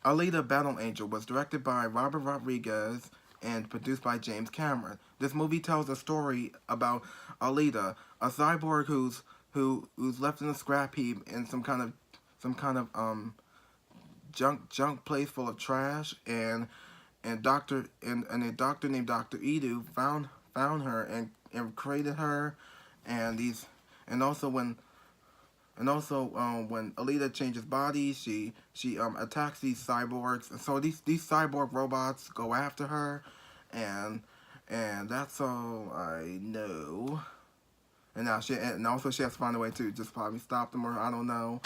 Alita Battle Angel was directed by Robert Rodriguez and produced by James Cameron. This movie tells a story about Alita, a cyborg who's left in a scrap heap in some kind of junk place full of trash, and a doctor named Dr. Edu found her and created her, and these and also when Alita changes bodies, she attacks these cyborgs, and so these cyborg robots go after her, and and that's all I know. And also she has to find a way to just probably stop them, or I don't know.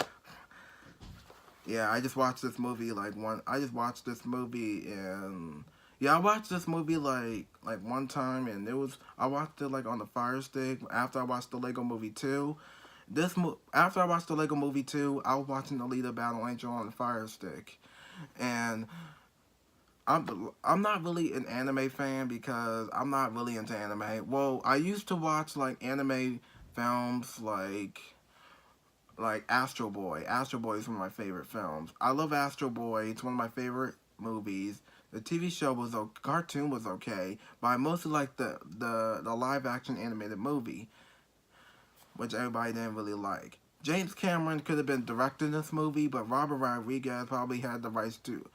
Yeah, I just watched this movie like one. I just watched this movie and yeah, I watched this movie like one time, and I watched it like on the Fire Stick after I watched the Lego Movie 2. After I watched the Lego Movie 2, I was watching Alita Battle Angel on the Fire Stick, and I'm not really an anime fan because I'm not really into anime. Well, I used to watch like anime films like Astro Boy. Astro Boy is one of my favorite films. I love Astro Boy. It's one of my favorite movies. The TV show cartoon was okay, but I mostly like the live action animated movie, which everybody didn't really like. James Cameron could have been directing this movie, but Robert Rodriguez probably had the rights to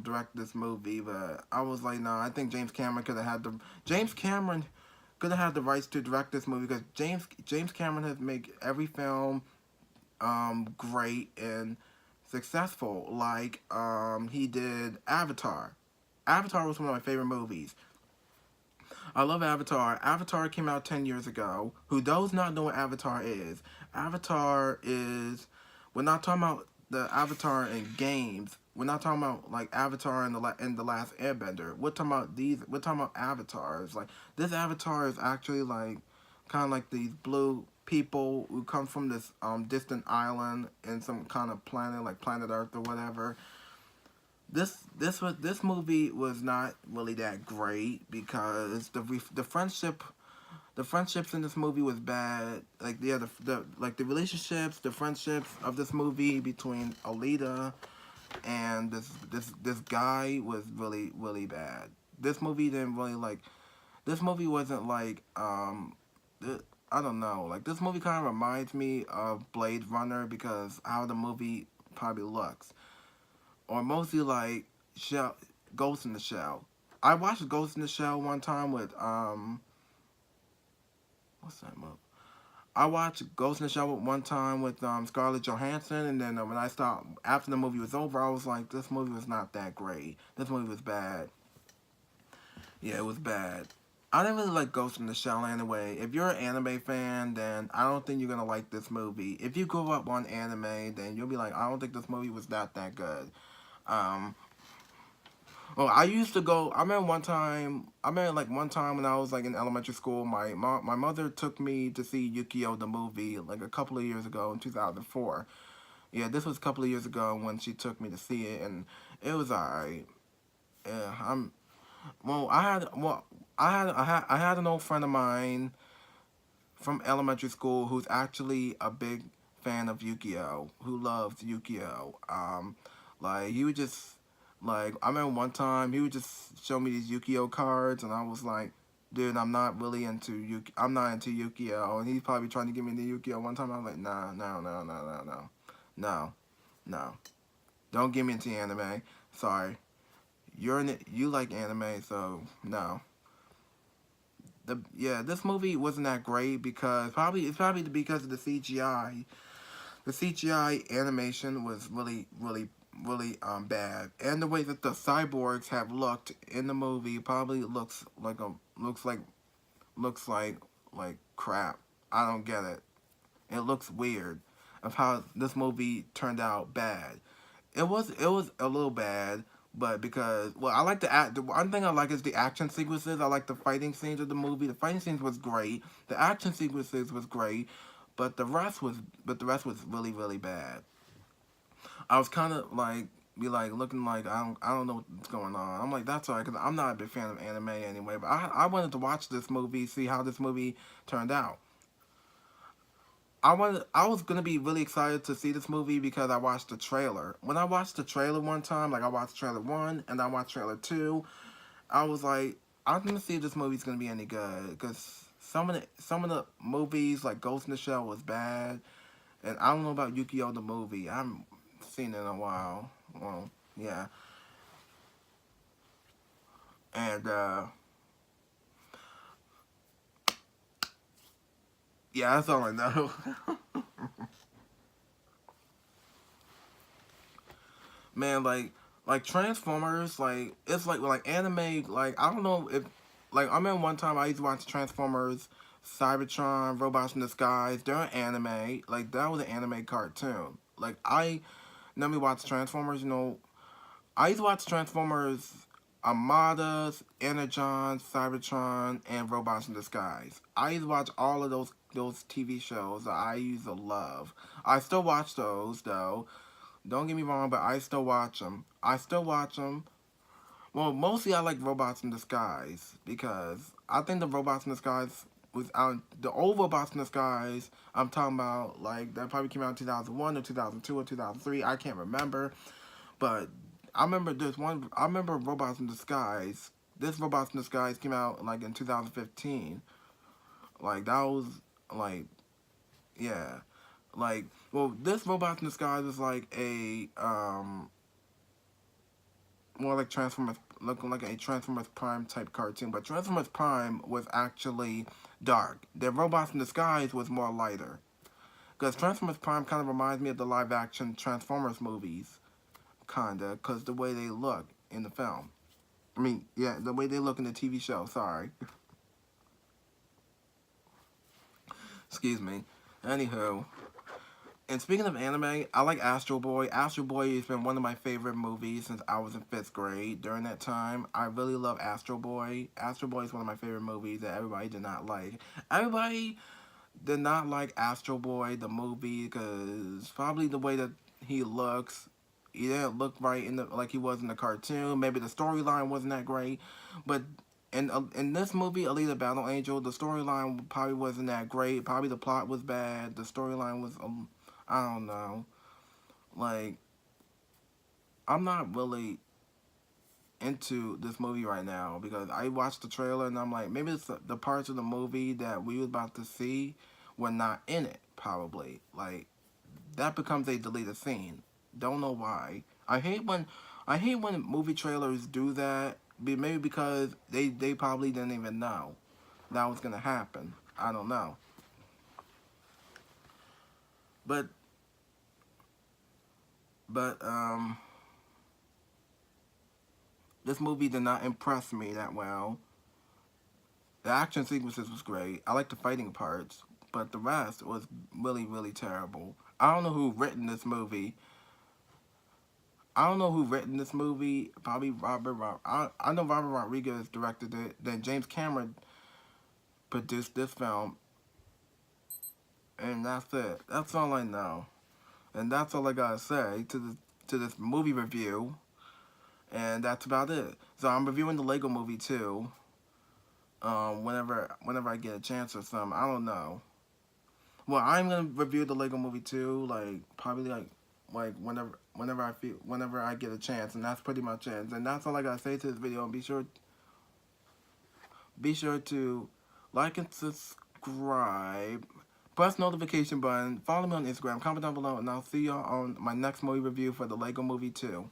direct this movie. But I was like, no, I think James Cameron could have had the rights to direct this movie because James Cameron has made every film great and successful. Like he did Avatar. Avatar was one of my favorite movies. I love Avatar. Avatar came out 10 years ago. Who does not know what Avatar is? Avatar is, we're not talking about the Avatar in games. We're not talking about like Avatar in the Last Airbender. We're talking about avatars. Like this Avatar is actually like kind of like these blue people who come from this distant island in some kind of planet like planet Earth or whatever. This movie was not really that great because the friendships in this movie was bad. Like yeah, the relationships, the friendships of this movie between Alita and this guy was really bad. This movie didn't really like. This movie wasn't like I don't know. Like this movie kind of reminds me of Blade Runner because how the movie probably looks, or mostly like Shell, Ghost in the Shell. I watched Ghost in the Shell one time with what's that movie? I watched Ghost in the Shell one time with Scarlett Johansson, and then when I stopped after the movie was over, I was like, this movie was not that great. This movie was bad. Yeah, it was bad. I didn't really like Ghost in the Shell anyway. If you're an anime fan, then I don't think you're gonna like this movie. If you grew up on anime, then you'll be like, I don't think this movie was that good. Um, well, I used to go. I remember one time. I remember like one time when I was like in elementary school. My mother took me to see Yukio the movie like a couple of years ago in 2004. Yeah, this was a couple of years ago when she took me to see it, and it was alright. Yeah, well. I had an old friend of mine from elementary school who's actually a big fan of Yukio, who loves Yukio. Like he would just like I remember one time he would just show me these Yukio cards, and I was like, dude, I'm not into Yukio, and he's probably trying to get me into Yukio. One time I was like, nah, no, no, no, no, no, no, no, don't get me into anime. Sorry, you like anime, so no. This movie wasn't that great because it's probably because of the CGI. The CGI animation was really bad, and the way that the cyborgs have looked in the movie probably looks like like crap. I don't get it. It looks weird of how this movie turned out bad. It was a little bad, but because I like the one thing I like is the action sequences. I like the fighting scenes of the movie. The fighting scenes was great. The action sequences was great, but the rest was really bad. I was kind of like be like looking like I don't know what's going on. I'm like that's alright because I'm not a big fan of anime anyway. But I wanted to watch this movie, see how this movie turned out. I was gonna be really excited to see this movie because I watched the trailer. When I watched the trailer one time, like I watched trailer one and I watched trailer two, I was like, I'm gonna see if this movie's gonna be any good because some of the movies like Ghost in the Shell was bad, and I don't know about Yukio the movie. I haven't seen it in a while. Well, yeah, and yeah, that's all I know. Man, like Transformers, like it's like anime. Like I don't know if like I remember one time I used to watch Transformers, Cybertron, Robots in Disguise. They're anime. Like that was an anime cartoon. Like I normally watch Transformers. I used to watch Transformers, Armadas, Energon, Cybertron, and Robots in Disguise. I used to watch all of those TV shows that I used to love. I still watch those though. Don't get me wrong, but I still watch them. I still watch them. Well, mostly I like Robots in Disguise because I think the Robots in Disguise was out. The old Robots in Disguise I'm talking about, like that probably came out in 2001 or 2002 or 2003. I can't remember, but I remember this one. I remember Robots in Disguise. This Robots in Disguise came out like in 2015. Like that was like yeah, like well this Robots in Disguise is like a more like Transformers, looking like a Transformers Prime type cartoon, but Transformers Prime was actually dark. The Robots in Disguise was more lighter. Because Transformers Prime kind of reminds me of the live action Transformers movies, kinda, because the way they look in the film. I mean, yeah, the way they look in the TV show, sorry. Excuse me. Anywho, and speaking of anime, I like Astro Boy. Astro Boy has been one of my favorite movies since I was in fifth grade. During that time, I really love Astro Boy. Astro Boy is one of my favorite movies that everybody did not like. Everybody did not like Astro Boy, the movie, because probably the way that he looks. He didn't look right like he was in the cartoon. Maybe the storyline wasn't that great, but in this movie, Alita Battle Angel, the storyline probably wasn't that great. Probably the plot was bad. The storyline was I don't know. Like I'm not really into this movie right now because I watched the trailer and I'm like maybe it's the parts of the movie that we were about to see were not in it. Probably like that becomes a deleted scene. Don't know why. I hate when movie trailers do that. Maybe because they probably didn't even know that was gonna happen. I don't know. But but this movie did not impress me that well. The action sequences was great. I like the fighting parts, but the rest was really terrible. I don't know who written this movie. I don't know who written this movie. Probably I know Robert Rodriguez directed it. Then James Cameron produced this film, and that's it. That's all I know, and that's all I gotta say to this movie review. And that's about it. So I'm reviewing the Lego Movie too. Whenever I get a chance or something, I don't know. Well, I'm gonna review the Lego Movie too, like probably like whenever I get a chance, and that's pretty much it. And that's all I gotta say to this video. And be sure to like and subscribe. Press notification button. Follow me on Instagram. Comment down below, and I'll see y'all on my next movie review for the Lego Movie 2.